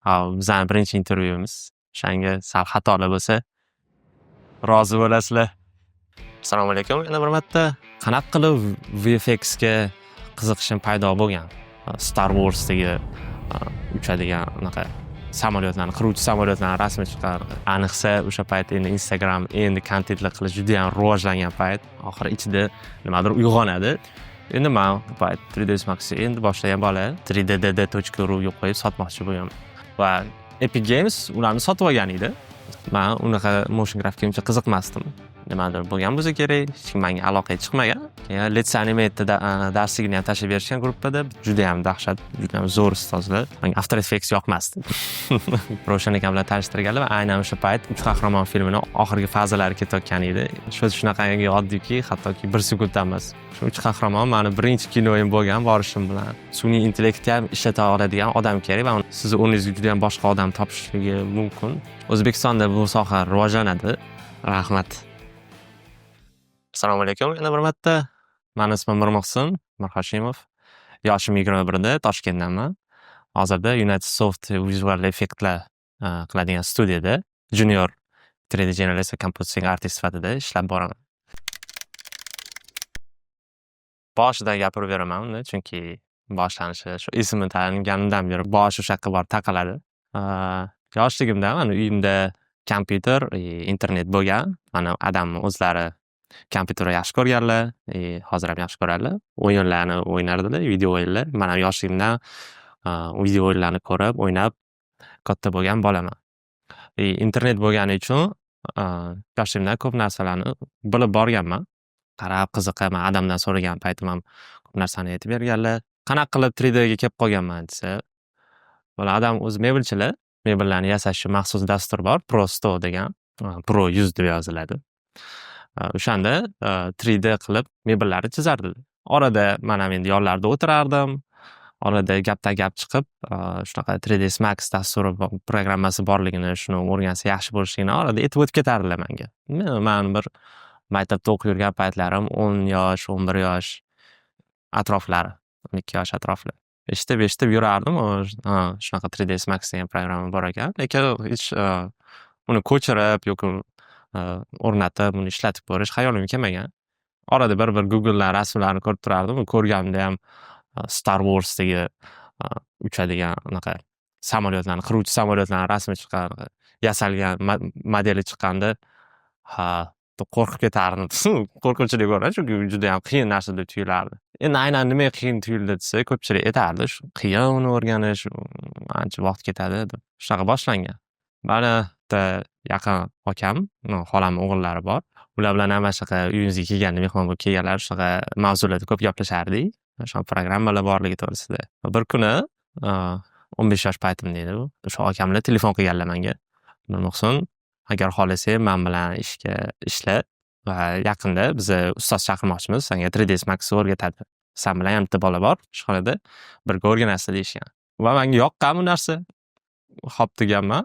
Bizani birinchi intervyuimiz. O'shanga sal xatolar bo'lsa, rozi bo'lasizlar. Assalomu alaykum. Yana bir marta qanaqa qilib VFX ga qiziqishim paydo bo'lgan? Star Wars'dagi uchadigan unaqa samolyotlarni, qiruvchi samolyotlarni rasmi chiqqan. Ayniqsa o'sha payt endi Instagram endi kontentlar qilish juda ham rivojlangan payt. Oxiri ichida nimadir uyg'onadi. Endi men bu payt 3ds Max endi boshlagan bola 3dd.ru ga qo'yib sotmoqchi bo'lgan. Va Epic Games ularni sotib olgan edi. Men unaqa motion grafika uncha qiziqmasdim. Nimadir bo'lgan bo'lsa kerak, hech kim menga aloqaga chiqmagan. Keyin Let's Animate darsligini ham tashlab berishgan gruppada. Juda ham dahshat, juda ham zo'r ustozlar. Menga After Effects yoqmasdi. Roshan akam bilan tanishtirganlar va aynan o'sha payt Uch qahramon filmini oxirgi fazalari ketayotgan edi. Shunaqangi oddiyki, hattoki 1 sekunddan emas. Shu Uch qahramon meni birinchi kinoyim bo'lgan borishim bilan. Sun'iy intellektni ham ishlata oladigan odam kerak va sizni o'rningizga juda ham boshqa odam topishligi mumkin. O'zbekistonda bu soha rivojlanadi. Rahmat. Assalomu alaykum. Yana bir marta. Meni ismim Mirmuhsin Mirhoshimov. Yoshim 21 da, Toshkentdanman. Hozirda United Soft Visual Effectlar qiladigan studiyada junior 3D generalist va compositing artist sifatida ishlab boraman. Boshidan gapirib beraman uni, chunki boshlanishi shu esimni tanlaganimdan beri bosh o'sha yoqqa borib taqaladi. Yoshligimda mana uyimda kompyuter, internet bo'lgan. Mana odamni o'zlari kompyuterni yaxshi ko'rganlar, hozir ham yaxshi ko'radilar. O'yinlarni o'ynardilar, video o'yinlar. Men ham yoshligimdan video o'yinlarni ko'rib, o'ynab katta bo'lgan bolaman. Internet bo'lgani uchun yoshligimdan ko'p narsalarni bilib borganman. Qarab qiziqaman, odamdan so'ragan paytim ham ko'p narsani aytib berganlar. Qanaqa qilib 3D ga kelib qolganman desa, bola odam o'zi mebelchilar, mebellarni yasash uchun maxsus dastur bor, Pro 100 degan, Pro 100 deb yoziladi. O'shanda 3D qilib mebellarni chizardilar. Orada men ham endi yonlarida o'tirardim. Orada gapdan gap chiqib, shunaqa 3ds Max dasturi programmasi borligini, shuni o'rgansa yaxshi bo'lishligini orada aytib o'tib ketardilar menga. Men bir maktabda o'qib yurgan paytlarim 10 yosh, 11 yosh atroflari, 12 yosh atroflari. Eshitib yurardim, shunaqa 3ds Max degan programma bor ekan, lekin hech uni ko'chirib yoki o'rnatib, uni ishlatib ko'rish xayolimga kelmagan. Orada bir Google'dan rasmlarni ko'rib turardim. Ko'rganimda ham Star Wars'dagi uchadigan unaqa samolyotlarni, qiruvchi samolyotlarni rasmi chiqqan, yasalgan modeli chiqqanda, qo'rqib ketardim. Qo'rqinchli bo'ladi, chunki juda ham qiyin narsa deb tuyulardi. Endi aynan nima qiyin tuyuldi desa, ko'pchilik aytardi, shu qiyin uni o'rganish, ancha vaqt ketadi deb. Shunaqa boshlangan. Mana yaqin akam, xolamning o'g'illari bor. Ular bilan ham shunaqa uyimizga kelganda, mehmon bo'lib kelganlar, shunaqa mavzularda ko'p gaplashardik. O'sha programmalar borligi to'g'risida. Bir kuni 15 yosh paytimda edi bu. O'sha akamlar telefon qilganlar menga. Mirmuhsin, agar xohlasang men bilan ishla va yaqinda biz ustoz chaqirmoqchimiz, senga 3ds Max o'rgatadi. Sen bilan ham bitta bola bor, ishxonada birga o'rganasiz deyishgan. Va menga yoqqan bu narsa. Xo'p deganman.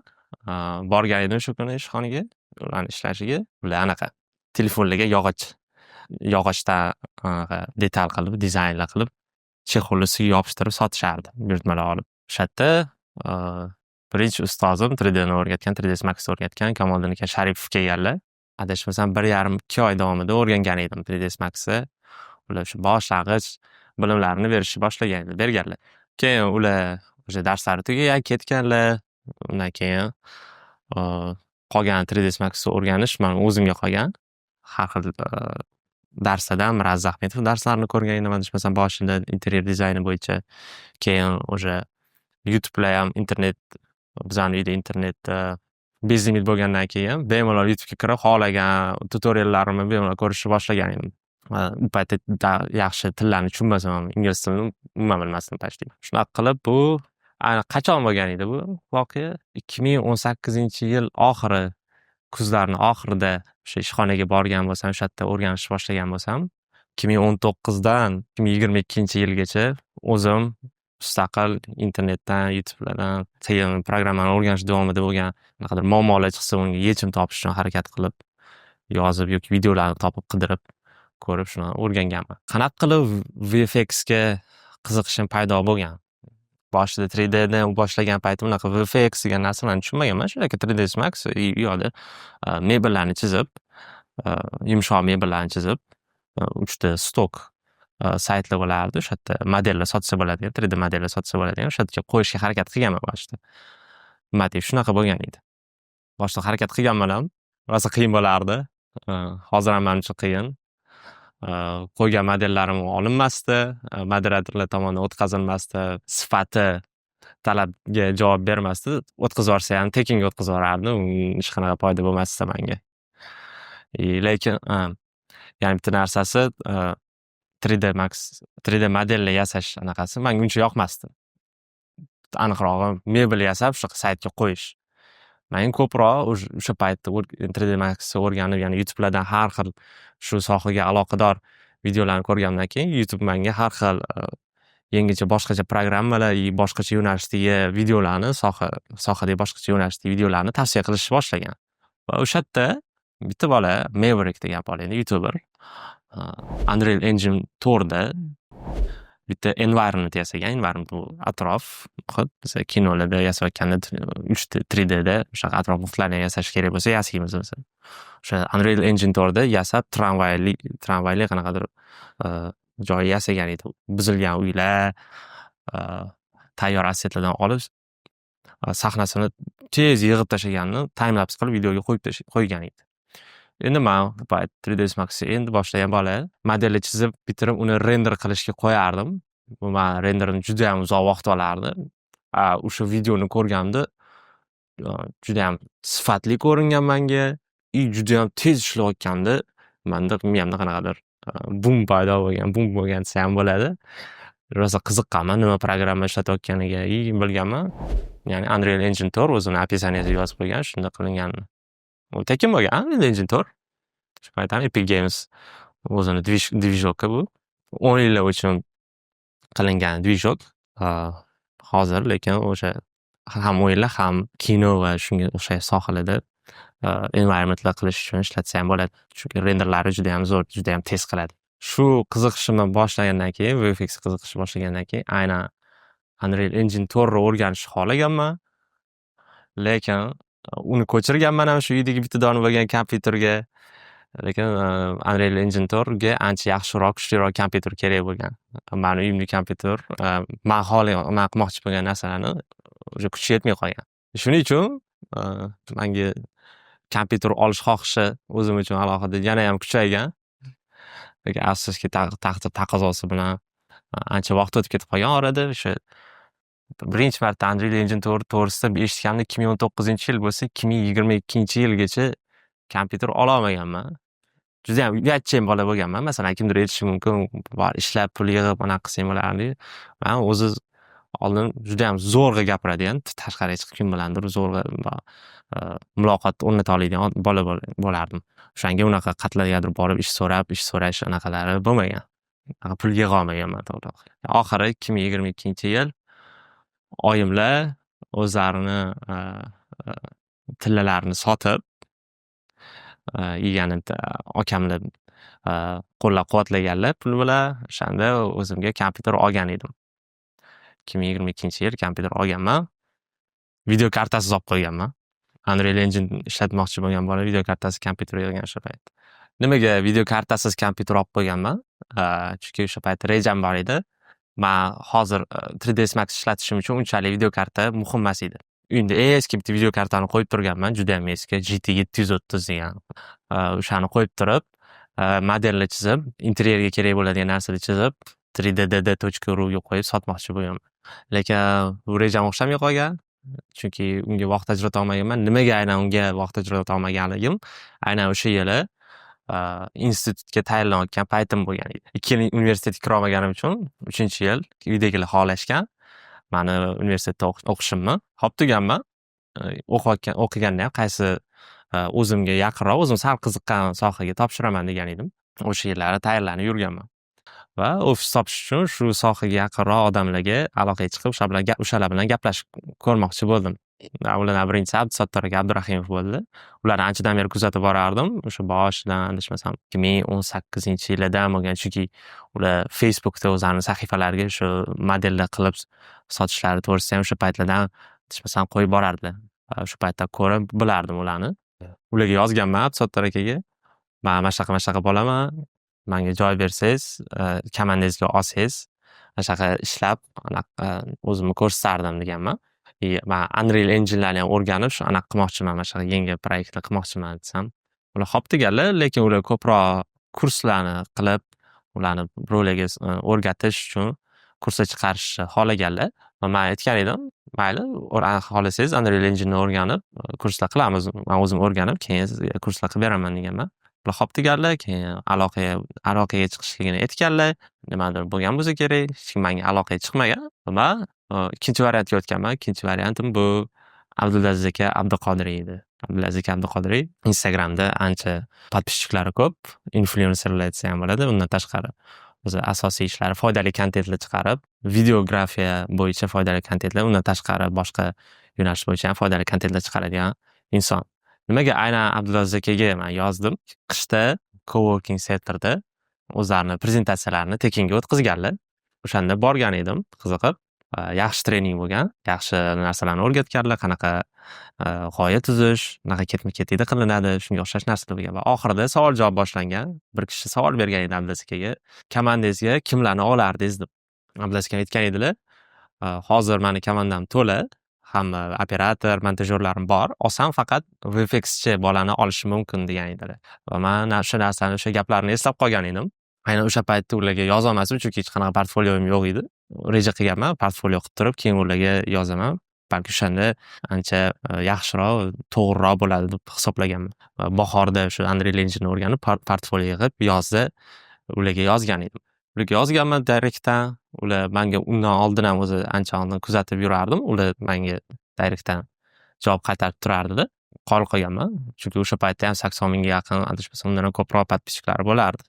Borgan edim shu kuni ishxonaga, ularni ishlashiga. Ular anaqa telefonlarga yog'ochdan detal qilib, dizaynlar qilib, chexolisiga yopishtirib sotishardi, buyurtmalar olib. O'sha yerda birinchi ustozim 3D ni o'rgatgan, 3ds Max o'rgatgan Kamoliddin aka Sharipov kelganlar. Adashmasam 1,5-2 oy davomida o'rgangan edim 3ds Maxni. Ular shu boshlang'ich bilimlarini berganlar. Keyin ular o'sha darslari tugagan, ketganlar. Undan keyin qolgan 3ds Maxni o'rganish men o'zimga qolgan. Har xil darslardan Miraz Ahmedov darslarini ko'rgan edim, adashmasam boshida interyer dizayni bo'yicha. Keyin o'sha YouTube'da ham bizning uyda internet bezlimit bo'lgandan keyin bemalol YouTube'ga kirib, xohlagan tutoriallarimni bemalol ko'rishni boshlagan edim. U paytda yaxshi tillarni tushunmasam ham ingliz tilini umuman bilmasdim tashlayman. Shunaqa qilib bu qachon bo'lgan edi bu voqea? 2018-yil oxiri, kuzlarning oxirida o'sha ishxonaga borgan bo'lsam, o'sha yerda o'rganishni boshlagan bo'lsam, 2019dan 2022-yilgacha o'zim mustaqil internetdan, YouTube'lardan programmani o'rganish davomida bo'lgan qanaqadir muammolar chiqsa, unga yechim topish uchun harakat qilib, yozib yoki videolarni topib qidirib ko'rib shuni o'rganganman. Qanaqa qilib VFX ga qiziqishim paydo bo'lgan? boshida 3Dni boshlagan paytim unaqa VFX degan narsalarni tushunmaganman. Shunday 3ds Max u yoqda mebellarni chizib, yumshoq mebellarni chizib, 3 ta stok saytlar bo'lardi. O'sha yerda modellar sotsa bo'ladigan, 3D modellar sotsa bo'ladigan, o'sha yerga qo'yishga harakat qilganman boshida. Nima deydi, shunaqa bo'lgan edi. Boshida harakat qilganman ham, rosa qiyin bo'lardi. Hozir ham menimcha qiyin. Qo'ygan modellarim olinmasdi, moderatorlar tomonidan o'tkazilmasdi, sifati talabga javob bermasdi. O'tkazib yuborsa ham tekinga o'tkazib yuborardi, hech qanaqa foyda bo'lmasdi menga. Lekin yana bitta narsasi 3D Max, 3D modellar yasash anaqasi menga uncha yoqmasdi. Aniqrog'i mebel yasab shu saytga qo'yish. Men ko'proq o'sha paytda 3D Max o'rganib, ya'ni YouTube'lardan har xil shu sohaga aloqador videolarni ko'rgandan keyin YouTube menga har xil yangicha boshqacha programmalar, boshqacha yo'nalishdagi videolarni, sohadagi boshqacha yo'nalishdagi videolarni tavsiya qilishni boshlagan. Va o'sha yerda bitta bola Maverick degan bola edi, YouTuber. Unreal Engine 4da bitta environment yasagan. Environment bu atrof, biz kinolarda yasayotganda 3D o'sha atrof muhitlarni yasash kerak bo'lsa yasaymiz biz. O'sha Unreal Engine 4da yasab tramvayli qanaqadir joy yasagan edi. Buzilgan uylar, tayyor assetlardan olib sahnasini tez yig'ib tashlaganini time-lapse qilib videoga qo'ygan edi. Endi men 3ds Max'ni endi boshlagan bola modelni chizib bitirib uni render qilishga qo'yardim. Bu men renderini juda ham uzoq vaqt olardi. O'sha videoni ko'rganimda juda ham sifatli ko'ringan menga, juda ham tez ishlayotganda menda miyamda qanaqadir bum paydo bo'lgan, bum bo'lgan desa ham bo'ladi. Rosa qiziqqanman nima programma ishlatayotganiga, bilganman. Ya'ni Unreal Engine 4 o'zini описаниеga yozib qo'ygan, shunda qilingan. U tekin bo'lgan Unreal Engine 4. Shu paytda Epic Games o'zini dvijokka bu 10 yillar uchun qilingan dvijok. Hozir lekin o'sha ham o'yinlar, ham kino va shunga o'xshash sohalarda environmentlar qilish uchun ishlatsa ham bo'ladi. Chunki renderlari juda ham zo'r, juda ham tez qiladi. Shu qiziqishimni boshlagandan keyin, VFX qiziqishni boshlagandan keyin aynan Unreal Engine 4 ni o'rganishni xohlaganman. Lekin uni ko'chirganman ham shu uydagi bitta dona bo'lgan kompyuterga. Lekin Unreal Engine 4 ga ancha yaxshiroq, kuchliroq kompyuter kerak bo'lgan. Meni uyimdagi kompyuter men qilmoqchi bo'lgan narsalarni o'sha kuchi yetmay qolgan. Shuning uchun menga kompyuter olish xohishi o'zim uchun alohida yana ham kuchaygan. Lekin afsuski taqdir taqozosi bilan ancha vaqt o'tib ketib qolgan orada. O'sha birinchi marta Unreal Engine 4 to'g'risida eshitganimda 2019-yil bo'lsa, 2022-yilgacha kompyuter ola olmaganman. Juda ham uyatchan bola bo'lganman. Masalan, kimdir aytishi mumkin, bor ishlab pul yig'ib anaqa qilsang bo'lardi. Men o'zi oldin juda ham zo'rg'a gapiradigan, tashqariga chiqib kim bilandir zo'rg'a muloqot o'rnata oladigan bola bo'lardim. O'shanga unaqa qatlargadir borib ish so'rash anaqalari bo'lmagan. Pul yig'a olmaganman to'g'ri. Oxiri 2022-yil oyimlar o'zlarini tillalarini sotib ya'ni akamlar qo'llab-quvvatlaganlar pul bilan, o'shanda o'zimga kompyuter olgan edim. 2022-yil kompyuter olganman. Video kartasiz olib qo'yganman. Unreal Engine ishlatmoqchi bo'lgan bola video kartasi kompyuter yig'gan o'sha payt. Nimaga video kartasiz kompyuter olib qo'yganman? Chunki o'sha payt rejam bor edi. Men hozir 3ds Max ishlatishim uchun unchalik video karta muhim emas edi. Uyimda eski bitta video kartani qo'yib turganman, juda ham eski, GT 730 degan. O'shani qo'yib turib, modelni chizib, interyerga kerak bo'ladigan narsani chizib, 3dd.ru ga qo'yib sotmoqchi bo'lganman. Lekin bu rejam o'xshamay qolgan. Chunki unga vaqt ajrata olmaganman. Nimaga aynan unga vaqt ajrata olmaganligim? Aynan o'sha yili institutga tayyorlanayotgan paytim bo'lgan edi. 2 yil universitetga kira olmaganim uchun 3-yil uydagilar xohlashgan. Meni universitetda o'qishimni hop tuganman. O'qiganda ham qaysi o'zimga yaqinroq, o'zim sal qiziqqan sohaga topshiraman degan edim. O'sha yillari tayyorlanib yurganman. Va ofis topish uchun shu sohaga yaqinroq odamlarga aloqaga chiqib, o'shalar bilan gaplashib ko'rmoqchi bo'ldim. Ulardan birinchisi Abdusattor aka Abdurahimov bo'ldi. Ularni anchadan beri kuzatib borardim. O'sha boshidan adashmasam 2018-yildan bo'lgan, chunki ular Facebookda o'zlarini sahifalariga shu modellar qilib sotishlari to'g'risida ham o'sha paytlardan adashmasam qo'yib borardilar. O'sha paytda ko'rib bilardim ularni. Ularga yozganman Abdusattor akaga. "Men mana shunaqa bo'laman. Menga joy bersangiz, komandangizga olsangiz, mana shunaqa ishlab, o'zimni ko'rsatardim" deganman. Men Unreal Engine'larni ham o'rganib, shu anaqa qilmoqchiman, mana shunaqa yangi proyektni qilmoqchiman desam, ular xo'p deganlar, lekin ular ko'proq kurslarni qilib, ularni birovlarga o'rgatish uchun kursga chiqarishni xohlaganlar. Va men aytgan edim, "Mayli, xohlasangiz Unreal Engine'ni o'rganib, kurslar qilamiz. Men o'zim o'rganib, keyin sizga kurslar qilib beraman" deganman. Ular xo'p deganlar, keyin aloqaga chiqishligini aytganlar. Nimadir bo'lgan bo'lsa kerak, hech kim menga aloqaga chiqmagan. Men ikkinchi variantga o'tganman. Ikkinchi variantim bu Abdulaziz aka Abduqodiriy edi. Abdulaziz aka Abduqodiriy Instagramda ancha podpischiklari ko'p, influenserlar desa ham bo'ladi. Undan tashqari o'zi asosiy ishlari foydali kontentlar chiqarib, videografiya bo'yicha foydali kontentlar, undan tashqari boshqa yo'nalish bo'yicha ham foydali kontentlar chiqaradigan inson. Nimaga aynan Abdulaziz akaga men yozdim? Qishda coworking centerda o'zlarini prezentatsiyalarini tekinga o'tkazganlar. O'shanda borgan edim, qiziqib. Yaxshi trening bo'lgan, yaxshi narsalarni o'rgatganlar, qanaqa g'oya tuzish, qanaqa ketma-ketlikda qilinadi, shunga o'xshash narsalar bo'lgan va oxirida savol-javob boshlangan. Bir kishi savol bergan edi Abdulaziz akaga, "Komandangizga kimlarni olardingiz?" deb. Abdulaziz aka aytgan edilar, "Hozir meni komandam to'la, hamma operator, montajyorlarim bor, olsam faqat VFXchi bolani olishim mumkin" degan edilar. Va men o'sha narsani, o'sha gaplarni eslab qolgan edim. Aynan o'sha paytda ularga yozolmasdim, chunki hech qanaqa portfoliyom yo'q edi. Reja qilganman, portfolio qilib turib, keyin ularga yozaman. Balki o'shanda ancha yaxshiroq, to'g'riroq bo'ladi deb hisoblaganman. Bahorda shu Unreal Engine o'rganib, portfolio qilib yozda ularga yozgan edim. Ularga yozganman direktdan. Ular menga undan oldin ham o'zi ancha oldin kuzatib yurardim. Ular menga direktdan javob qaytarib turardilar. Qo'l qo'yganman. Chunki o'sha paytda ham 80 mingga yaqin, adashmasam undan ham ko'proq podpischiklari bo'lardi.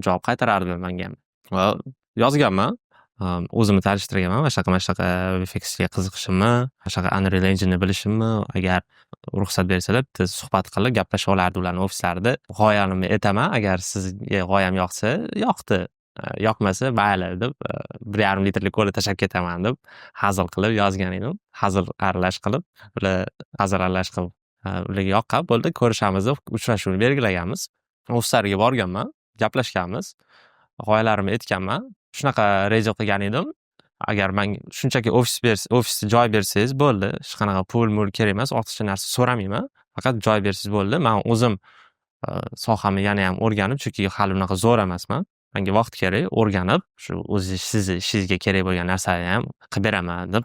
Javob qaytarardilar menga ham. Va yozganman. O'zimni tanishtirganman. Mana shunaqa VFXga qiziqishimni, mana shunaqa Unreal Engine'ni bilishimni, agar ruxsat bersalar, bitta suhbat qilib gaplashib olardi ularning ofislarida. G'oyamni aytaman, agar sizga g'oyam yoqsa, yoqdi. Yoqmasa, mayli deb 1,5 litrlik kola tashlab ketaman deb hazil qilib yozgan edim. Hazil aralash qilib, ularga yoqqan, bo'ldi, ko'rishamiz deb uchrashuvni belgilaganmiz. Ofislariga borganman, gaplashganmiz. G'oyalarimni aytganman. Shunaqa reja qilgan edim. Agar men shunchaki ofisda joy bersangiz bo'ldi. Hech qanaqa pul kerak emas, ortiqcha narsa so'ramayman. Faqat joy bersangiz bo'ldi. Men o'zim sohamni yana ham o'rganib, chunki hali unaqa zo'r emasman. Menga vaqt kerak, o'rganib, shu sizni ishingizga kerak bo'lgan narsalarni ham qilib beraman deb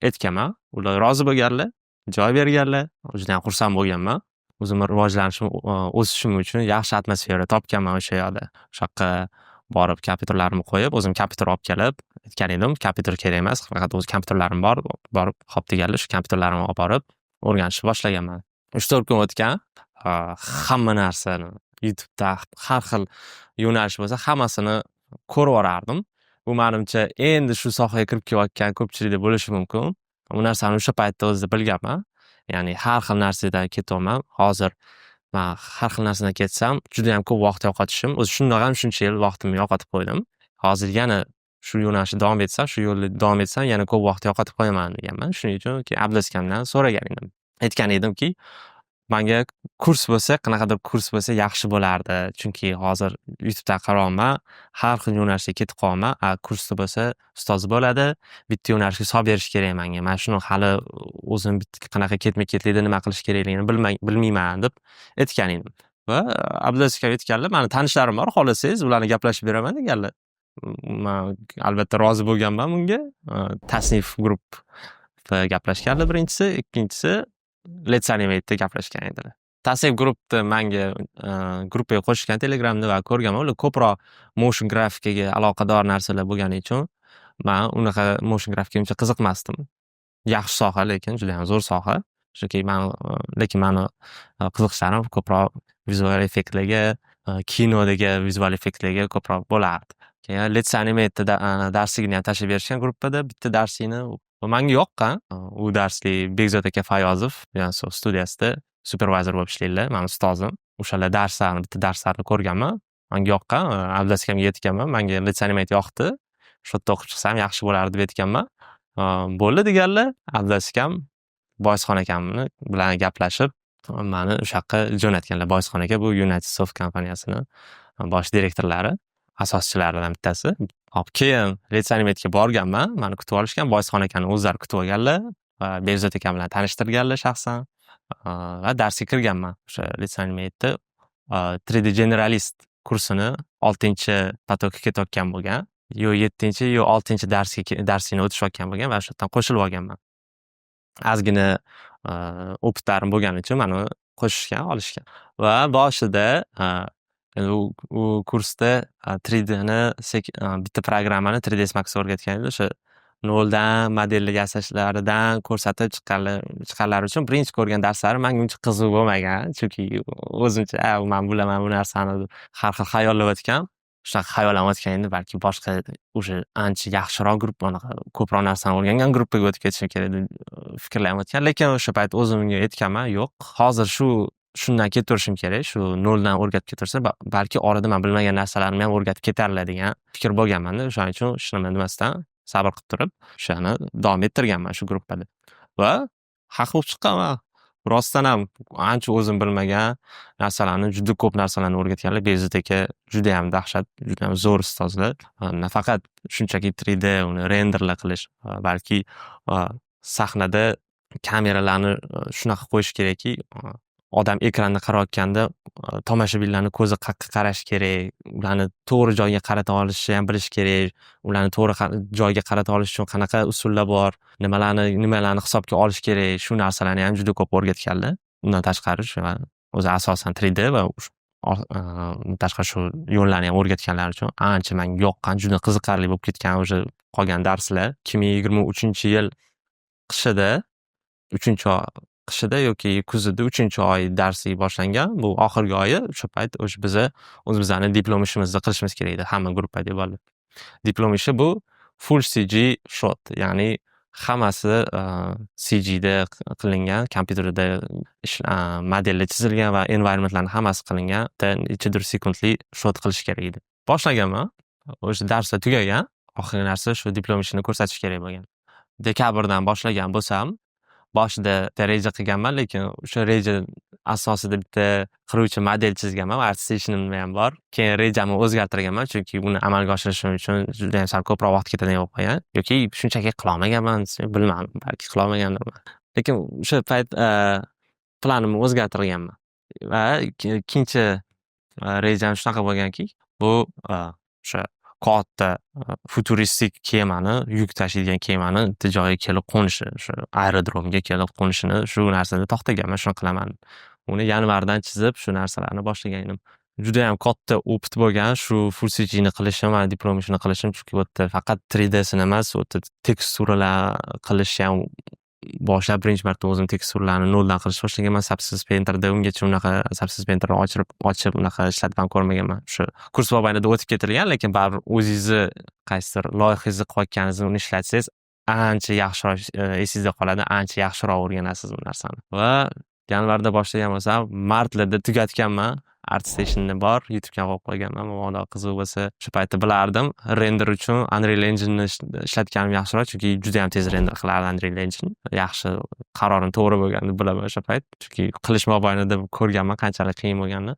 aytganman. Ular rozi bo'lganlar, joy berganlar. Juda ham xursand bo'lganman. O'zimni rivojlanishim, o'sishim uchun yaxshi atmosfera topganman o'sha yoqda. O'sha yoqqa borib kompyuterlarimni qo'yib, o'zim kompyuter olib kelib, aytgan edim, kompyuter kerak emas, faqat o'z kompyuterlarim bor. Borib, xo'p deganlar, shu kompyuterlarimni olib borib o'rganishni boshlaganman. 3-4 kun o'tgan, hamma narsani YouTube'da har xil yo'nalish bo'lsa, hammasini ko'rib o'rardim. Bu menimcha endi shu sohaga kirib kelayotgan ko'pchilikda bo'lishi mumkin. Bu narsani o'sha paytda o'zida bilganman. Ya'ni har xil narsadan ketyapman. Hozir men har xil narsadan ketsam, juda ham ko'p vaqt yo'qotishim, o'zi shundoq ham shuncha yil vaqtimni yo'qotib qo'ydim. Hozir yana shu yo'nalishda davom etsam, shu yo'lda davom etsam, yana ko'p vaqt yo'qotib qo'yaman deganman. Shuning uchun Abdulaziz akamdan so'ragan edim. Aytgan edimki, menga kurs bo'lsa, qanaqadir kurs bo'lsa yaxshi bo'lardi. Chunki hozir YouTube'dan qarayapman, har xil yo'nalishga ketib qolman. Kursda bo'lsa, ustoz bo'ladi. Bitta yo'nalishga solib berish kerak menga. Men shuni hali o'zim qanaqa ketma-ketlikda nima qilish kerakligini bilmayman deb aytgan edim. Va Abdulaziz aka aytganlar, "Meni tanishlarim bor, xohlasangiz ularni gaplashib beraman" deganlar. Men albatta rozi bo'lganman bunga. Tasnif guruhda gaplashganlar birinchisi, ikkinchisi Let's Animate'da gaplashgan edilar. Tasnif guruhda menga gruppaga qo'shgan Telegramda va ko'rganman. Ular ko'proq motion grafikaga aloqador narsalar bo'lgani uchun men unaqa motion grafikaga uncha qiziqmasdim. Yaxshi soha, lekin juda ham zo'r soha. Chunki lekin meni qiziqishlarim ko'proq vizual effektlarga, kinodagi vizual effektlarga ko'proq bo'lardi. Keyin Let's Animate'da darsligini ham tashlab berishgan gruppada, bitta darslikni va manga yoqqan. U darslik Bekzod aka Fayozov Jansoq studiyasida supervizor bo'lib ishlaydilar. Mani ustozim. O'shalar bitta darslarini ko'rganman. Manga yoqqan. Abdulaziz akamga aytganman. Manga litseniyat yoqdi. Shu yerda o'qib chiqsam yaxshi bo'lardi deb aytganman. Bo'ldi deganlar. Abdulaziz akam Boyisxon akamni bilan gaplashib, mani o'sha yoqqa jo'natganlar. Boyisxon aka bu United Soft kompaniyasini bosh direktorlari, asoschilaridan bittasi. Keyin litseniyatga borganman. Mani kutib olishgan. Boyisxon akani o'zlari kutib olganlar va Bekzod akam bilan tanishtirganlar shaxsan. Va darsga kirganman. O'sha litseniyatda 3D generalist kursini 6-potokka ketayotgan bo'lgan. Yo 7-chi, yo 6-chi darsini o'tishayotgan bo'lgan va shu yerdan qo'shilib olganman. Ozgina opitlarim bo'lgani uchun mani qo'shishgan, olishgan. Va boshida u kursda 3Dni bitta programmani 3ds Max o'rgatgan edi. O'sha noldan modelni yasashlaridan ko'rsatib chiqqanlari uchun birinchi ko'rgan darslarim menga uncha qiziq bo'lmagan. Chunki o'zimcha men bilaman bu narsani har xil xayollayotgan. Shunaqa xayollanayotgan endi balki boshqa o'sha ancha yaxshiroq guruh, ko'proq narsani o'rgangan guruhga o'tib ketishim kerak deb fikrlayotgan. Lekin o'sha payt o'zimga aytganman, yo'q, hozir shundan ketaverishim kerak, shu noldan o'rgatib ketaversa, balki orada men bilmagan narsalarimni ham o'rgatib ketarlar degan fikr bo'lganman-da. O'shaning uchun hech nima demasdan sabr qilib turib, o'shani davom ettirganman shu guruhda. Va haq bo'lib chiqqanman. Rostdan ham ancha o'zim bilmagan narsalarni, juda ko'p narsalarni o'rgatganlar. Bekzod aka juda ham dahshat, juda ham zo'r ustozlar. Nafaqat shunchaki 3D uni renderlar qilish, balki sahnada kameralarni shunaqa qo'yish kerakki, odam ekranda qarayotganda tomoshabinlarning ko'zi qayerga qarashi kerak, ularni to'g'ri joyga qarata olishni ham bilish kerak, ularni to'g'ri joyga qarata olish uchun qanaqa usullar bor, nimalarni hisobga olish kerak, shu narsalarni ham juda ko'p o'rgatganlar. Undan tashqari o'zi asosan 3D va tashqari shu yo'llarni ham o'rgatganlari uchun ancha menga yoqqan, juda qiziqarli bo'lib ketgan o'sha qolgan darslar. 2023-yil qishida yoki kuzida 3-oy darsi boshlangan. Bu oxirgi oyi, o'sha payt biz o'zimizni diplom ishimizni qilishimiz kerak edi, hamma guruhga deb olib. Diplom ishi bu full CG shot, ya'ni hammasi CGda qilingan, kompyuterda modellar chizilgan va environmentlarning hammasi qilingan, 2 sekundli shot qilish kerak edi. Boshlaganman. O'sha darsda tugagan, oxirgi narsa shu diplom ishini ko'rsatish kerak bo'lgan. Dekabrdan boshlagan bo'lsam, boshida reja qilganman, lekin o'sha reja asosida bitta qiruvchi model chizganman, artstationim ham bor. Keyin rejamni o'zgartirganman, chunki buni amalga oshirishim uchun juda ham sal ko'proq vaqt ketadigan bo'lib qolgan. Yoki shunchaki qilolmaganman, bilmadim, balki qilolmagandirman. Lekin o'sha payt planimni o'zgartirganman. Va ikkinchi rejam shunaqa bo'lganki, bu o'sha katta futuristik kemani, yuk tashiydigan kemani bitta joyga kelib qo'nishi, shu aerodromga kelib qo'nishini, shu narsani to'xtaganman, shuni qilaman. Uni yanvardan chizib, shu narsalarni boshlagan edim. Juda ham katta opit bo'lgan shu full CGni qilishim va diplom ishini qilishim, chunki bu yerda faqat 3D'sini emas, bu yerda teksturalar qilishni ham boshlab birinchi marta o'zim teksturlarni noldan qilish boshlaganman. Substance Painter'da ungacha unaqa Substance Painter'ni ochib unaqa ishlatib ham ko'rmaganman. Shu kurs mobaynida o'tib ketilgan, lekin baribir o'zingizni qaysidir loyihangizni qilayotganingizni uni ishlatsangiz ancha yaxshiroq esingizda qoladi, ancha yaxshiroq o'rganasiz bu narsani. Va yanvarda boshlagan bo'lsam, martlarda tugatganman. ArtStation'da bor, YouTube'ga qo'yib qo'yganman. Mabodo qiziq bo'lsa, shu paytda bilardim. Render uchun Unreal Engine'ni ishlatganim yaxshiroq, chunki juda ham tez render qilardi Unreal Engine. Yaxshi qarorim to'g'ri bo'lganini bilaman o'sha payt. Chunki qilish mobaynida ko'rganman qanchalik qiyin bo'lganini.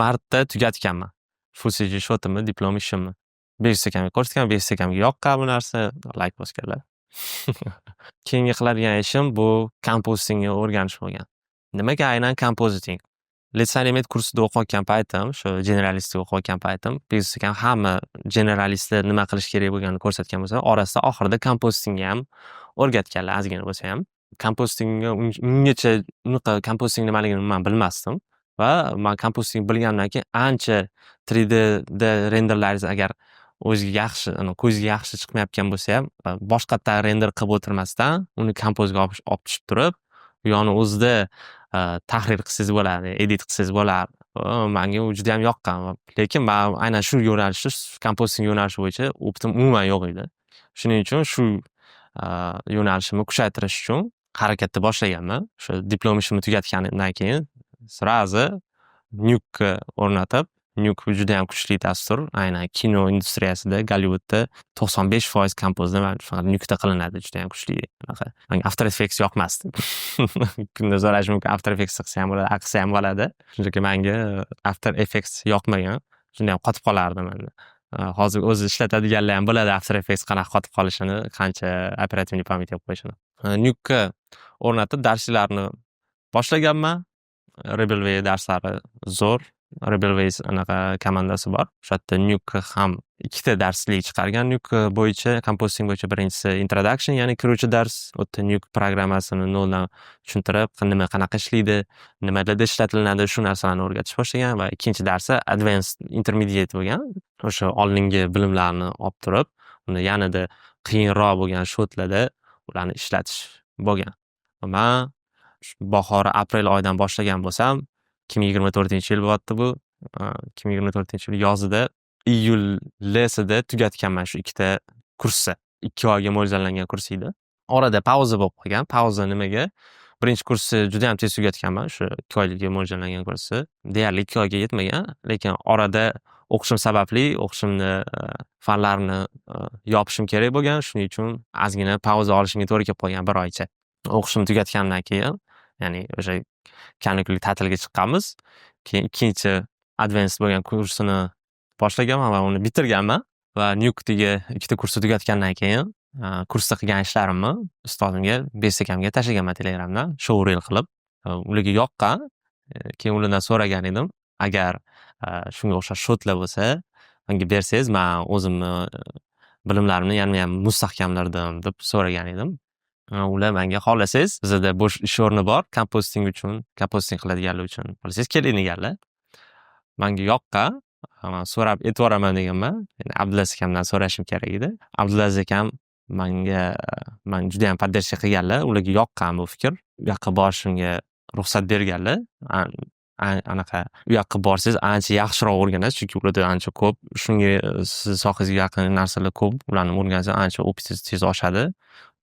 Martda tugatganman. Full CG shotimni, diplom ishimni. Bekzod akamga ko'rsatgan, Bekzod akamga yoqqan bu narsa, like bosganlar. Keyingi qiladigan ishim bu compositingni o'rganish bo'lgan. Nimaga aynan compositing? Litseniyat kursida o'qiyotgan paytim, shu generalistga o'qiyotgan paytim, Bekzod akam hamma generalistlar nima qilish kerak bo'lganini ko'rsatgan bo'lsa, orasida oxirida compositingni ham o'rgatganlar, ozgina bo'lsa ham. Compositingga ungacha compositing nimaligini men bilmasdim va men compositing bilgandan keyin ancha 3Dda renderlaringiz agar o'ziga yaxshi, ko'zga yaxshi chiqmayotgan bo'lsa ham, boshqatdan render qilib o'tirmasdan, uni kompozga olib tushib turib, bu yo'ni o'zida tahrir qilsangiz bo'ladi, edit qilsangiz bo'ladi. Menga u juda ham yoqqan. Lekin men aynan shu yo'nalishda, compositing yo'nalishi bo'yicha opitim umuman yo'q edi. Shuning uchun shu yo'nalishimni kuchaytirish uchun harakatni boshlaganman. O'sha diplom ishimni tugatganimdan keyin srazi Nuke'ga o'rnatib, Nuke juda ham kuchli dastur. Aynan kino industriyasida Gollywoodda 95% kompozda mana shunaqa Nuke'da qilinadi. Juda ham kuchli unaqa. Menga After Effects yoqmasdi. Kunda so'rash mumkin After Effects qilsa ham bo'ladi, aqsa ham bo'ladi. Chunki menga After Effects yoqmagan. Juda ham qotib qolardi menda. Hozir o'zi ishlatadiganlar ham bo'ladi After Effects qanaqa qotib qolishini, qancha operativniy pamyat yeb qo'yishini. Nuke'ga o'rnatib darslarni boshlaganman. Rebelway darslari zo'r. Rebelway anaqa komandasi bor. O'sha yerda Nuke ham ikkita darslik chiqargan. Nuke bo'yicha, composting bo'yicha birinchisi introduction, ya'ni kiruvchi dars. U yerda Nuke programmasini noldan tushuntirib, nima qanaqa ishlaydi, nimalarda ishlatiladi, shu narsalarni o'rgatish boshlagan va ikkinchi darsi advanced intermediate bo'lgan. O'sha oldingi bilimlarni olib turib, uni yanada qiyinroq bo'lgan shotlarda ularni ishlatish bo'lgan. Men bahori aprel oyidan boshlagan bo'lsam, 2024-yil bo'lyapti bu. 2024-yil yozida iyul-lesida tugatganman shu ikkita kursni. 2 oyga mo'ljallangan kurs edi. Orada pauza bo'lib qolgan. Pauza nimaga? Birinchi kursni juda ham tez tugatganman, shu 2 oyga mo'ljallangan kursni. Deyarli 2 oyga yetmagan, lekin orada o'qishim sababli o'qishimni fanlarni yopishim kerak bo'lgan. Shuning uchun ozgina pauza olishimga to'g'ri kelib qolgan 1 oycha. O'qishimni tugatgandan keyin, ya'ni o'sha kanikulik ta'tilga chiqqanmiz. Keyin ikkinchi advanced bo'lgan kursini boshlaganman va uni bitirganman va Nuke'dagi ikkita kursni tugatgandan keyin kursda qilgan ishlarimni ustozimga, Besekamga tashlaganman Telegramdan, showreel qilib. Ularga yoqqan. Keyin ulardan so'ragan edim, agar shunga o'xshash shotlar bo'lsa, menga bersangiz, men o'zimni bilimlarimni yana ham mustahkamlardim deb so'ragan edim. Ular menga xohlasangiz, bizda bo'sh ish o'rni bor, composting uchun, composting qiladiganlar uchun. Xohlasangiz keling deganlar. Menga yoqqan, so'rab aytvoraman deganman. Ya'ni Abdulaziz akamdan so'rashim kerak edi. Abdulaziz akam men juda ham podдержка qilganlar, ularga yoqqan bu fikr. U yoqqa borishimga ruxsat berganlar. Anaqa u yoqqa borsangiz ancha yaxshiroq o'rganasiz, chunki ularda ancha ko'p, shunga siz sohangizga yaqin narsalar ko'p, ularni o'rgansangiz ancha opingiz tez oshadi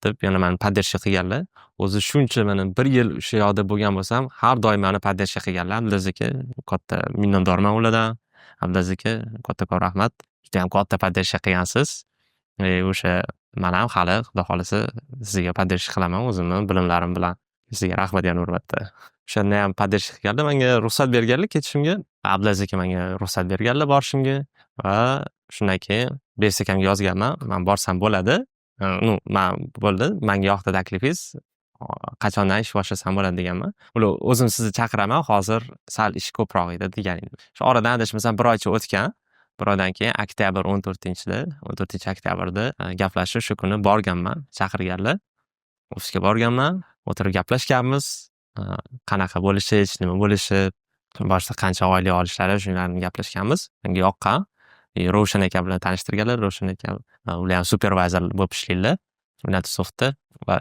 deb yana meni podдержка qilganlar. O'zi shuncha men 1 yil o'sha yoqda bo'lgan bo'lsam, har doim meni podдержка qilganlar. Abdulaziz aka, katta minnatdorman ulardan. Abdulaziz aka, katta rahmat. Juda ham katta podдержка qilgansiz. O'sha men ham hali xudo xolasa sizga podдержка qilaman o'zimni bilimlarim bilan. Sizga rahmat yana hurmatda. O'shanda ham podдержка qilganlar, menga ruxsat berganlar ketishimga. Abdulaziz aka menga ruxsat berganlar borishimga va shundan keyin Besekamga yozganman, men borsam bo'ladi. Bo'ldi, menga yoqdi taklifingiz. Qachondan ish boshlasam bo'ladi deganman. Ular o'zim sizni chaqiraman, hozir sal ish ko'proq edi degan edi. Shu oradan adashmasam 1 oycha o'tgan. 1 oydan keyin oktyabr 14-oktyabrda gaplashib, shu kuni borganman, chaqirganlar. Ofisga borganman, o'tirib gaplashganmiz. Qanaqa bo'lishi, nima bo'lishi, boshqa qancha oylik olishlari, shularni gaplashganmiz. Menga yoqqan. Ravshan aka bilan tanishtirganlar. Ravshan aka ular ham supervizor bo'lib ishlaydilar. Unatsoftda va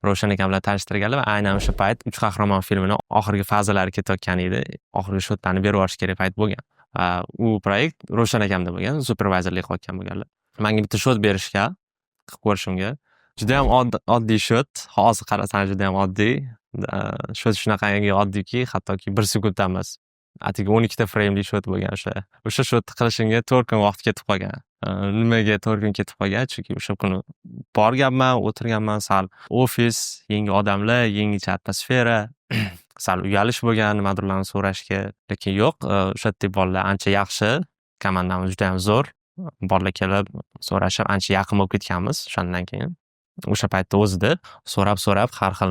Ravshan aka bilan tanishtirganlar va aynan o'sha payt 3 qahramon filmini oxirgi fazalari ketayotgan edi. Oxirgi shotlarni berib yuborish kerak payt bo'lgan. Va u proyekt Ravshan akamda bo'lgan, supervizorlik qilayotgan bo'lganlar. Menga bitta shot berishga, qilib ko'rishimga. Juda ham oddiy shot. Hozir qarasam juda ham oddiy. Shot shunaqangi oddiyki, hattoki 1 sekunddan emas. Atigi 12 ta framelik shot bo'lgan o'sha. O'sha shotni qilishimga 4 kun vaqt ketib qolgan. Nimaga 4 kun ketib qolgan? Chunki o'sha kuni borganman, o'tirganman, sal ofis, yangi odamlar, yangicha atmosfera, sal uyalish bo'lgan, nimadirlarni so'rashga, lekin yo'q, o'sha yerda bolalar ancha yaxshi, komandamiz juda ham zo'r. Bolalar kelib so'rashib, ancha yaqin bo'lib ketganmiz o'shandan keyin. O'sha paytda o'zida so'rab har xil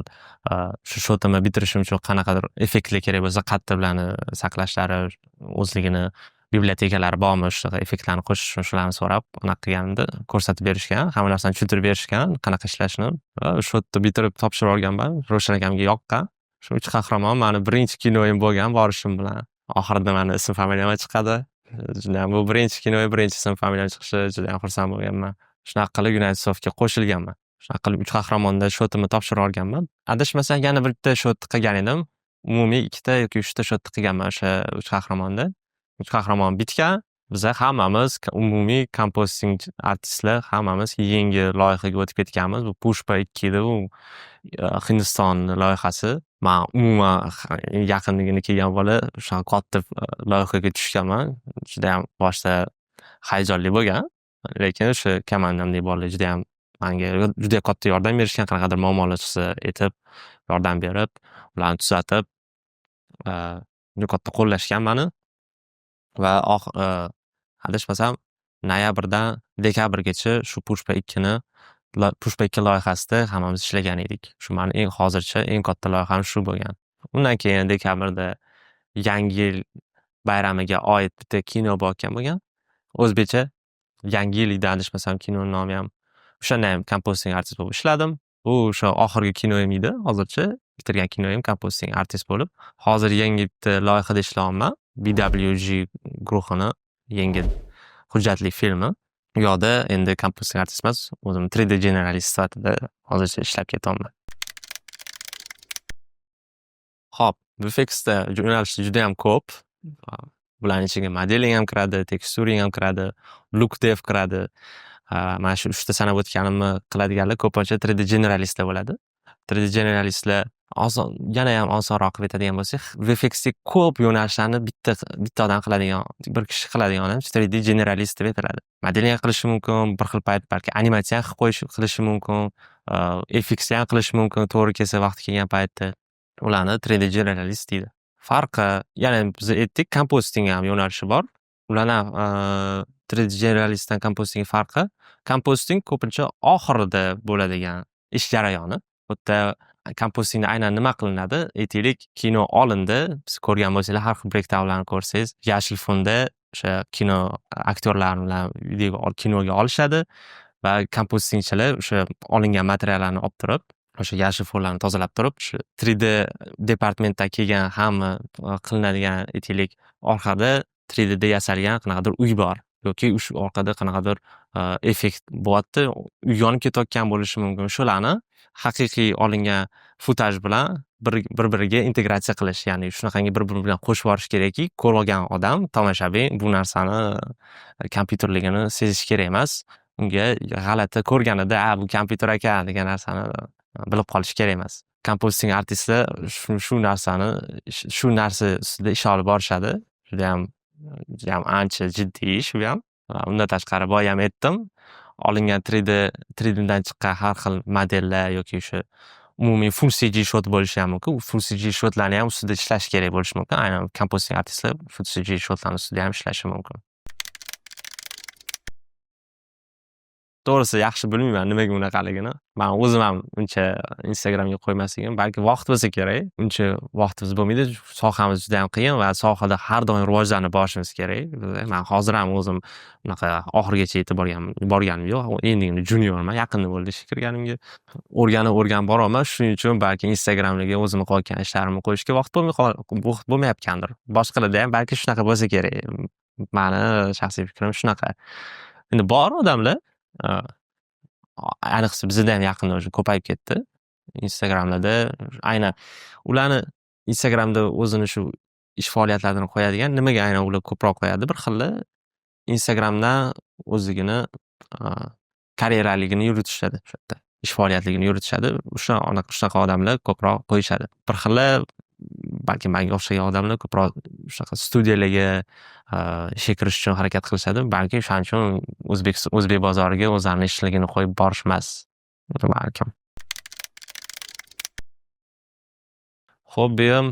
shu shotimni bitirishim uchun qanaqadir effektlar kerak bo'lsa, qatta bilan saqlashlari, o'zligini bibliotekalari bormi, shu effektlarni qo'shish, shularni so'rab, unaqa qilganimda ko'rsatib berishgan, hamma narsani tushuntirib berishgan, qanaqa ishlashni. Va shotni bitirib topshirib olganman. Ravshan akamga yoqqan. Shu 3 qahramon meni birinchi kinoyim bo'lgan borishim bilan. Oxirida meni ism familiyam chiqadi. Juda ham bu birinchi kinoy, birinchi ism familiyam chiqishi juda ham xursand bo'lganman. Shunaqa qilib Unitedsoftga qo'shilganman. Shunaqa qilib 3 qahramonda shotimni topshirib olganman. Adashmasam yana bitta shot qilgan edim. Umumiy 2 ta yoki 3 ta shot qilganman o'sha 3 qahramonda. 3 qahramon bitgan Biza hammamiz umumiy komposting artistlar hammamiz yangi loyihaga o'tib ketganmiz. Bu Pushpa 2 edi u Hindiston loyihasi. Man umuman yaqinligini kelgan bola o'sha katta loyihaga tushganman. Judayam boshda hayajonli bo'lgan. Lekin o'sha komandamdagi bolalar judayam menga juda katta yordam berishgan, qanaqadir muammolar chiqsa aytib, yordam berib, ularni tuzatib, juda katta qo'llashgan meni va adashmasam noyabrdan dekabrgacha shu Pushpa 2ni Pushpa 2 loyihasida hammamiz ishlagan edik. Shu meni hozircha eng katta loyiham shu bo'lgan. Undan keyin dekabrda Yangi yil bayramiga oid bitta kino bo'layotgan bo'lgan. O'zbekcha Yangi yil edi adashmasam kinoning nomi ham. O'shanda ham komposting artist bo'lib ishladim. Bu o'sha oxirgi kinoim edi. Hozircha bitirgan kinoim komposting artist bo'lib. Hozir yangi bitta loyihada ishlayapman. BWG guruhini yangi hujjatli filmi. U yoqda endi komposting artist emas, o'zim 3D generalist sifatida hozircha ishlab ketyapman. Xo'p, VFXda yo'nalishlar juda ham ko'p. Bularning ichiga modeling ham kiradi, teksturing ham kiradi, look dev kiradi. Mana shu 3 ta sanab o'tganimni qiladiganlar ko'pincha 3D generalistlar bo'ladi. 3D generalistlar yana ham osonroq qilib aytadigan bo'lsak, VFXdagi ko'p yo'nalishlarni bitta odam qiladigan, bir kishi qiladigan odam 3D generalist deb aytiladi. Modeling qilishi mumkin, bir xil payt balki animatsiya qilishi mumkin, FX ham qilishi mumkin, to'g'ri kelsa vaqti kelgan paytda. Ularni 3D generalist deydi. Farqi, yana biz aytdik, komposting ham yo'nalishi bor. Ularni 3D generalistdan komposting farqi, komposting ko'pincha oxirida bo'ladigan ish jarayoni. Xuddi kompostingda aynan nima qilinadi? Aytaylik, kino olindi, siz ko'rgan bo'lsangiz, har xil breakdownlarni ko'rsangiz, yashil fonda o'sha kino aktyorlarni bilan kinoga olishadi va kompostingchilar o'sha olingan materiallarni olib turib, o'sha yashil fonlarni tozalab turib, shu 3D departamentdan kelgan hamma qilinadigan aytaylik, orqada 3Dda yasalgan qanaqadir uy bor yoki shu orqada qanaqadir effekt bo'lyapti, uy yonib ketayotgan bo'lishi mumkin. Shularni haqiqiy olingan futaj bilan bir-biriga integratsiya qilish, ya'ni shunaqangi bir-biri bilan qo'shib yuborish kerakki, ko'rgan odam, tomoshabin bu narsani kompyuterligini sezish kerak emas. Unga g'alati ko'rganida, bu kompyuter ekan degan narsani bilib qolish kerak emas. Komposting artistlar shu narsa ustida ish olib borishadi. Juda ham ancha jiddiy ish bu ham. Undan tashqari boya ham aytdim, olingan 3D'dan chiqqan har xil modellar yoki o'sha umumiy full CG shot bo'lishi ham mumkin. Full CG shotlarni ham ustida ishlash kerak bo'lishi mumkin. Aynan komposting artistlar full CG shotlarni ustida ham ishlashi mumkin. To'g'risi yaxshi bilmayman nimaga unaqaligini. Men o'zim ham uncha Instagramga qo'ymasligim, balki vaqt bo'lsa kerak. Uncha vaqtimiz bo'lmaydi. Sohamiz juda ham qiyin va sohada har doim rivojlanib borishimiz kerak. Men hozir ham o'zim unaqa oxirigacha yetib borganim yo'q. Endigina juniorman, yaqinda bo'ldi ishga kirganimga. O'rganib boraman. Shuning uchun balki Instagramga o'zimni qilayotgan ishlarimni qo'yishga vaqt bo'lmayotgandir. Boshqalarda ham balki shunaqa bo'lsa kerak. Meni shaxsiy fikrim shunaqa. Endi bor odamlar, ayniqsa bizda ham yaqinda o'sha ko'payib ketdi. Instagramlarda aynan ularni Instagramda o'zini shu ish faoliyatlarini qo'yadigan, nimaga aynan ular ko'proq qo'yadi? Bir xil Instagramdan o'zligini karyeraligini yuritishadi o'sha yerda. Ish faoliyatligini yuritishadi. Shunaqa odamlar ko'proq qo'yishadi. Bir xil balki menga o'xshagan odamlar ko'proq shunaqa studiyalarga ishga kirish uchun harakat qilishadi. Balki o'shaning uchun o'zbek bozoriga o'zlarining ishligini qo'yib borishmas. Balkim. Hobbim,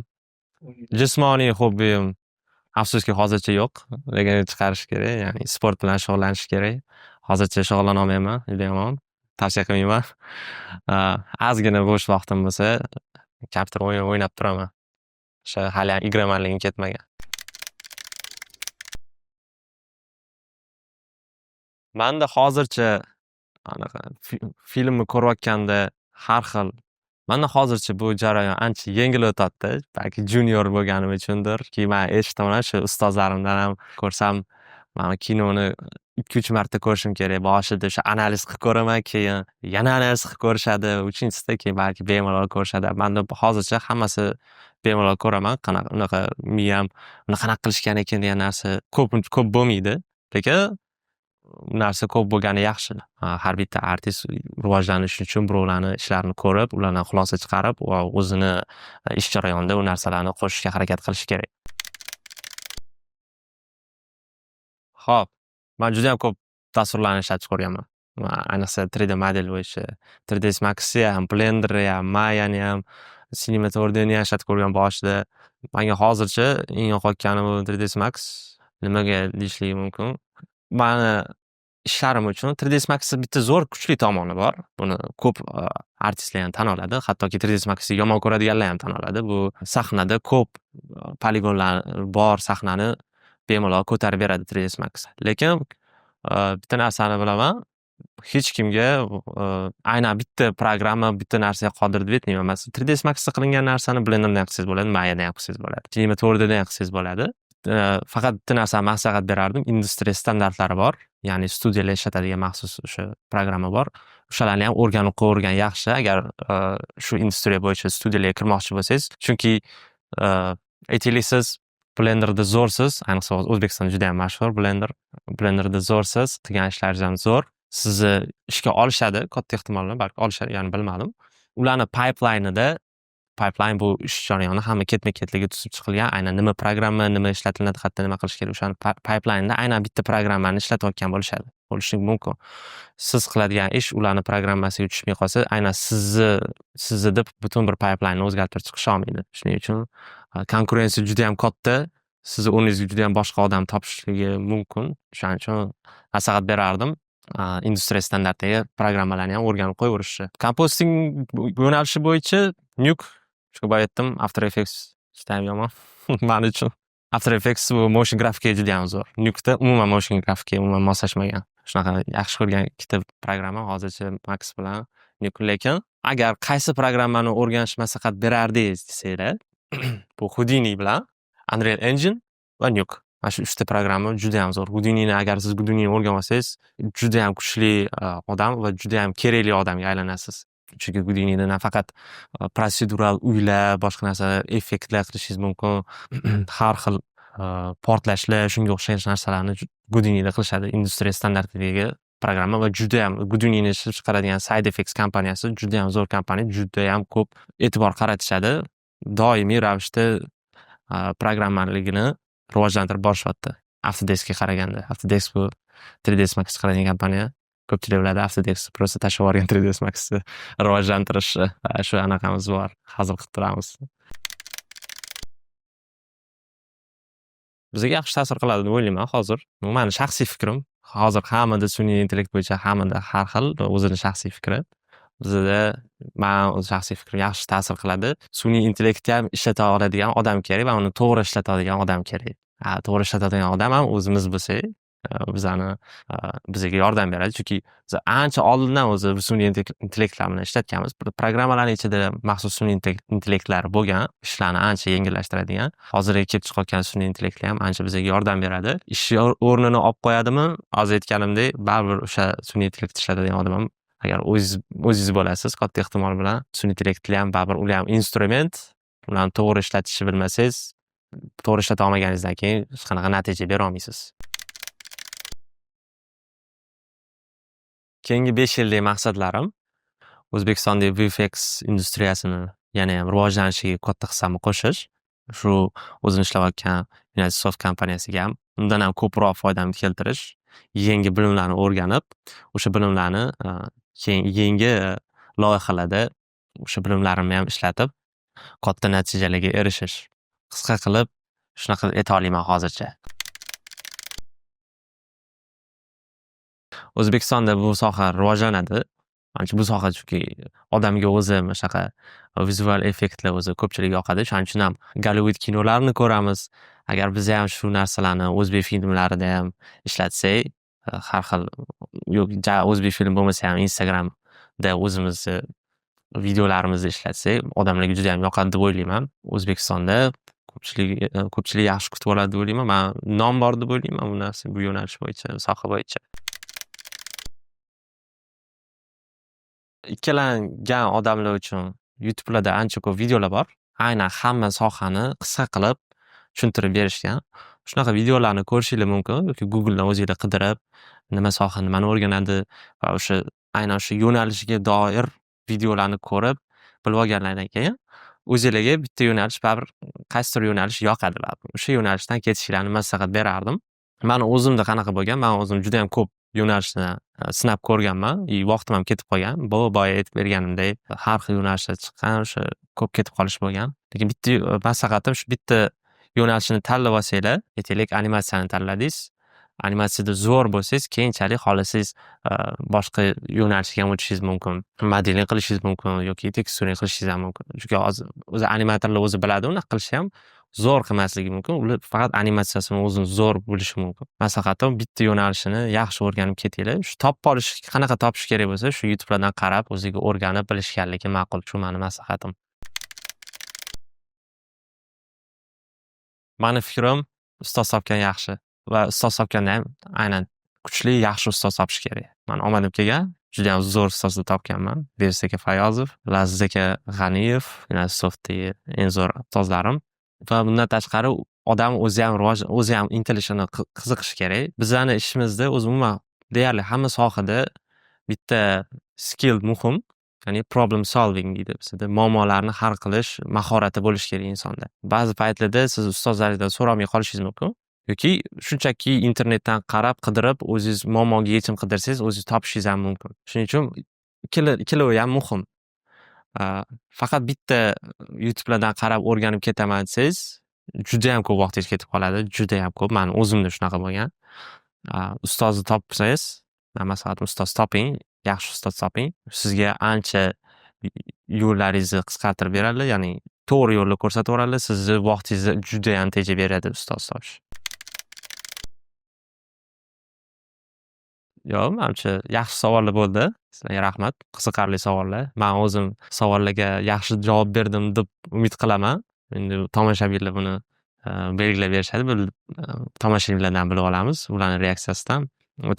jismoniy hobbim afsuski hozircha yo'q. Lekin chiqarish kerak, ya'ni sport bilan shug'ullanish kerak. Hozircha shug'ullana olmayman, juda yomon. Tavsiya qilmayman. Ozgina bo'sh vaqtim bo'lsa, kompyuter o'ynab turaman. O'sha hali ham igramanligim ketmagan. Menda hozircha anaqa filmni ko'rayotganda har xil. Menda hozircha bu jarayon ancha yengil o'tadi. Balki junior bo'lganim uchundir. Keyin men eshitaman shu ustozlarimdan ham ko'rsam, men kinoni 2-3 marta ko'rishim kerak. Boshida o'sha analiz qilib ko'raman, keyin yana analiz qilib ko'rishadi. 'Uchinchisida keyin balki bemalol ko'rishadi. Menda hozircha hammasi bemalol ko'raman. Unaqa miyam qanaqa qilishgan ekan degan narsa ko'p bo'lmaydi. Lekin u narsa ko'p bo'lgani yaxshi. Har bitta artist rivojlanish uchun birovlarni ishlarini ko'rib, ulardan xulosa chiqarib va o'zini ish jarayonida u narsalarni qo'shishga harakat qilishi kerak. Xo'p, men juda ham ko'p dasturlarni ishlatib ko'rganman. Ayniqsa 3D model bo'yicha 3ds Max'ni ham, Blender'ni ham, Maya'ni ham, Cinema 4D'ni ham ishlatib ko'rgan boshida. Menga hozircha eng yoqayotgani bu 3ds Max. Nimaga deyishlik mumkin? Mani ishlarim uchun 3ds Max'ni bitta zo'r kuchli tomoni bor. Buni ko'p artistlar ham tan oladi. Hattoki 3ds Max'ni yomon ko'radiganlar ham tan oladi. Bu sahnada ko'p poligonlar bor sahnani bemalol ko'tarib beradi 3ds Max. Lekin bitta narsani bilaman. Hech kimga aynan bitta programma bitta narsaga qodir deb aytmayman. Masalan, 3ds Max'da qilingan narsani Blender'da ham qilsangiz bo'ladi, Maya'da ham qilsangiz bo'ladi. Cinema 4D'da ham qilsangiz bo'ladi. Faqat bitta narsani maslahat berardim. Industriya standartlari bor. Ya'ni studiyalar ishlatadigan maxsus o'sha programma bor. O'shalarni ham o'rganib qo'ygan yaxshi agar shu industriya bo'yicha studiyalarga kirmoqchi bo'lsangiz. Chunki aytaylik siz Blender'da zo'rsiz, ayniqsa O'zbekistonda juda ham mashhur Blender. Blender'da zo'rsiz, qilgan ishlaringiz ham zo'r. Sizni ishga olishadi, katta ehtimol bilan, balki olishadi, ya'ni bilmadim. Ularni pipeline bu ish jarayoni hamma ketma-ketligi tuzib chiqilgan, aynan nima programma, nima ishlatiladi, qayerda nima qilish kerak, o'shani pipeline'da aynan bitta programmani ishlatayotgan bo'lishi mumkin. Siz qiladigan ish ularni programmasiga tushmay qolsa, aynan sizni deb butun bir pipeline'ni o'zgartirib chiqisha olmaydi. Shuning uchun konkurensiya juda ham katta. Sizni o'rningizga juda ham boshqa odam topishligi mumkin. Shuning uchun maslahat berardim. Industriya standartiga programmalarni ham o'rganib qo'yaverishni. Compositing yo'nalishi bo'yicha Nuke, shu boya aytdim, After Effects juda ham yomon men uchun. After Effects bu motion grafikaga juda ham zo'r. Nuke'da umuman motion grafikaga moslashmagan. Shunaqa yaxshi ko'rgan ikkita programma hozircha Max bilan Nuke. Lekin agar qaysi programmani o'rganish maslahat berardingiz desanglar, bu Houdini bilan Unreal Engine va Nuke. Mana shu uchta programma juda ham zo'r. Houdini'ni agar siz Houdini'ni o'rganib olsangiz, juda ham kuchli odam va juda ham kerakli odamga aylanasiz. Chunki Houdini'da nafaqat prosedural uylar, boshqa narsalar, effektlar qilishingiz mumkin. Har xil portlashlar, shunga o'xshash narsalarni Houdini'da qilishadi. Industriya standartidagi programma va juda ham Houdini'ni ishlab chiqaradigan Side Effects kompaniyasi juda ham zo'r kompaniya, juda ham ko'p e'tibor qaratishadi. Doimiy ravishda programmaligini rivojlantirib borishyapti. Autodesk'ga qaraganda. Autodesk bu 3ds Max chiqaradigan kompaniya. Ko'pchilik biladi, Autodesk просто tashlab yuborgan 3ds Max'ni rivojlantirish shu anaqamiz bor. Hozir qilib turamiz. Bizga yaxshi ta'sir qiladi deb o'ylayman hozir. Bu meni shaxsiy fikrim. Hozir hammada sun'iy intellekt bo'yicha hammada har xil o'zini shaxsiy fikri. Bizda men o'z shaxsiy fikrim yaxshi ta'sir qiladi. Sun'iy intellektni ham ishlata oladigan odam kerak va uni to'g'ri ishlatadigan odam kerak. To'g'ri ishlatadigan odam ham o'zimiz bo'lsak, bizga yordam beradi. Chunki biz ancha oldindan o'zi sun'iy intellektlar bilan ishlatganmiz. Programmalarning ichida maxsus sun'iy intellektlar bo'lgan, ishlarni ancha yengillashtiradigan. Hozirgi kelib chiqayotgan sun'iy intellektlar ham ancha bizga yordam beradi. Ish o'rnini olib qo'yadimi? Hozir aytganimdek, baribir o'sha sun'iy intellekt ishlatadigan odam ham agar o'zingiz bo'lasiz, katta ehtimol bilan sun'iy intellektlar ham baribir ular ham instrument, ularni to'g'ri ishlatishni bilmasangiz, to'g'ri ishlata olmaganingizdan keyin hech qanaqa natija bera olmaysiz. Keyingi 5 yildagi maqsadlarim O'zbekistondagi VFX industriyasini yana ham rivojlanishiga katta hissamni qo'shish. Shu o'zim ishlayotgan Unitedsoft kompaniyasiga ham undan ham ko'proq foydamni keltirish, yangi bilimlarni o'rganib, o'sha bilimlarni yangi loyihalarda o'sha bilimlarimni ham ishlatib, katta natijalarga erishish. Qisqa qilib, shunaqa ayta olaman hozircha. O'zbekistonda bu soha rivojlanadi. Manimcha bu soha chunki odamga o'zi shunaqa vizual effektlar o'zi ko'pchilik yoqadi. Shuning uchun ham Gollywood kinolarini ko'ramiz. Agar biz ham shu narsalarni o'zbek filmlarida ham ishlatsak, har xil o'zbek film bo'lmasa ham Instagramda o'zimizni videolarimizni ishlatsak, odamlarga juda ham yoqadi deb o'ylayman. O'zbekistonda ko'pchilik yaxshi kutib oladi deb o'ylayman. Men nom bor deb o'ylayman bu narsa, bu yo'nalish bo'yicha, soha bo'yicha. Ikkilangan odamlar uchun YouTube'larda ancha ko'p videolar bor. Aynan hamma sohani qisqa qilib tushuntirib berishgan. shunaqa videolarni ko'rishinglar mumkin yoki Googledan o'zinglar qidirib, nima soha nimani o'rganadi va aynan o'sha yo'nalishiga doir videolarni ko'rib, bilib olganlardan keyin o'zinglarga bitta yo'nalish baribir qaysidir yo'nalish yoqadi baribir. O'sha yo'nalishdan ketishinglarni maslahat berardim. Mani o'zimda qanaqa bo'lgan, men o'zim juda ham ko'p yo'nalishni sinab ko'rganman. Vaqtim ham ketib qolgan. Boya aytib berganimdek, har xil yo'nalishlar chiqqan, o'sha ko'p ketib qolish bo'lgan. Lekin bitta maslahatim shu bitta yo'nalishni tanlab olsanglar, aytaylik animatsiyani tanladingiz. Animatsiyada zo'r bo'lsangiz, keyinchalik xohlasangiz boshqa yo'nalishga ham o'tishingiz mumkin. Modeling qilishingiz mumkin yoki teksturing qilishingiz ham mumkin. Chunki hozir o'zi animatorlar o'zi biladi, unaqa qilishi ham zo'r qilmasligi mumkin. Ular faqat animatsiyasini o'zini zo'r bo'lishi mumkin. Maslahatim bitta yo'nalishini yaxshi o'rganib ketinglar. Shu topib olish, qanaqa topish kerak bo'lsa, shu YouTube'lardan qarab, o'ziga o'rganib bilishganligi ma'qul. Shu mani maslahatim. Mani fikrim, ustoz topgan yaxshi va ustoz topganda ham aynan kuchli, yaxshi ustoz topish kerak. Mani omadim kelgan, juda ham zo'r ustozni topganman. Beris aka Fayozov, Laziz aka G'aniyev, Softdagi eng zo'r ustozlarim. Va bundan tashqari odam o'zi ham intilishini, qiziqishi kerak. Bizani ishimizda o'zi umuman deyarli hamma sohada bitta skill muhim, ya'ni problem solving deydi bizda. Muammolarni hal qilish mahorati bo'lishi kerak insonda. Ba'zi paytlarda siz ustozlaringizdan so'ramay qolishingiz mumkin yoki shunchaki internetdan qarab, qidirib, o'zingiz muammoga yechim qidirsangiz, o'zingiz topishingiz ham mumkin. Shuning uchun ikkalovi ham muhim. Faqat bitta YouTube'lardan qarab o'rganib ketaman desangiz, juda ham ko'p vaqtingiz ketib qoladi, juda ham ko'p. Mani o'zimda shunaqa bo'lgan. Ustozni topsangiz, maslahatim ustoz toping, yaxshi ustoz toping. Sizga ancha yo'llaringizni qisqartirib beradi, ya'ni to'g'ri yo'lni ko'rsatib beradi, sizni vaqtingizni juda ham tejab beradi ustoz topish. Yo'q, menimcha yaxshi savollar bo'ldi. Sizlarga rahmat. Qiziqarli savollar. Men o'zim savollarga yaxshi javob berdim deb umid qilaman. Endi tomoshabinlar buni belgilab berishadi. Biz tomoshabinlardan bilib olamiz, ularning reaksiyasidan.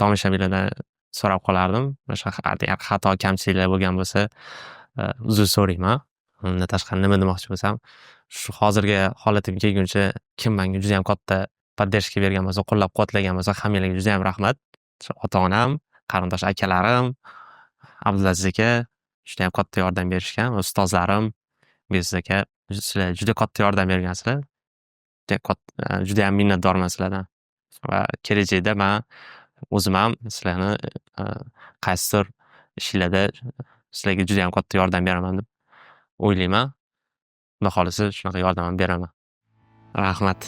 Tomoshabinlardan so'rab qolardim. O'sha xato kamchiliklar bo'lgan bo'lsa, uzr so'rayman. Undan tashqari nima demoqchi bo'lsam, shu hozirgi holatim kelguncha kim menga juda ham katta poddershka bergan bo'lsa, qo'llab-quvvatlagan bo'lsa, hammanglarga juda ham rahmat. Ota-onam, qarindosh akalarim, Abdulaziz aka juda ham katta yordam berishgan, ustozlarim, Beris aka, sizlar juda katta yordam bergansizlar. Juda ham minnatdorman sizlardan. Va kelajakda men o'zim ham sizlarni qaysidir ishlarda sizlarga juda ham katta yordam beraman deb o'ylayman. Xudo xolisa shunaqa yordam ham beraman. Rahmat.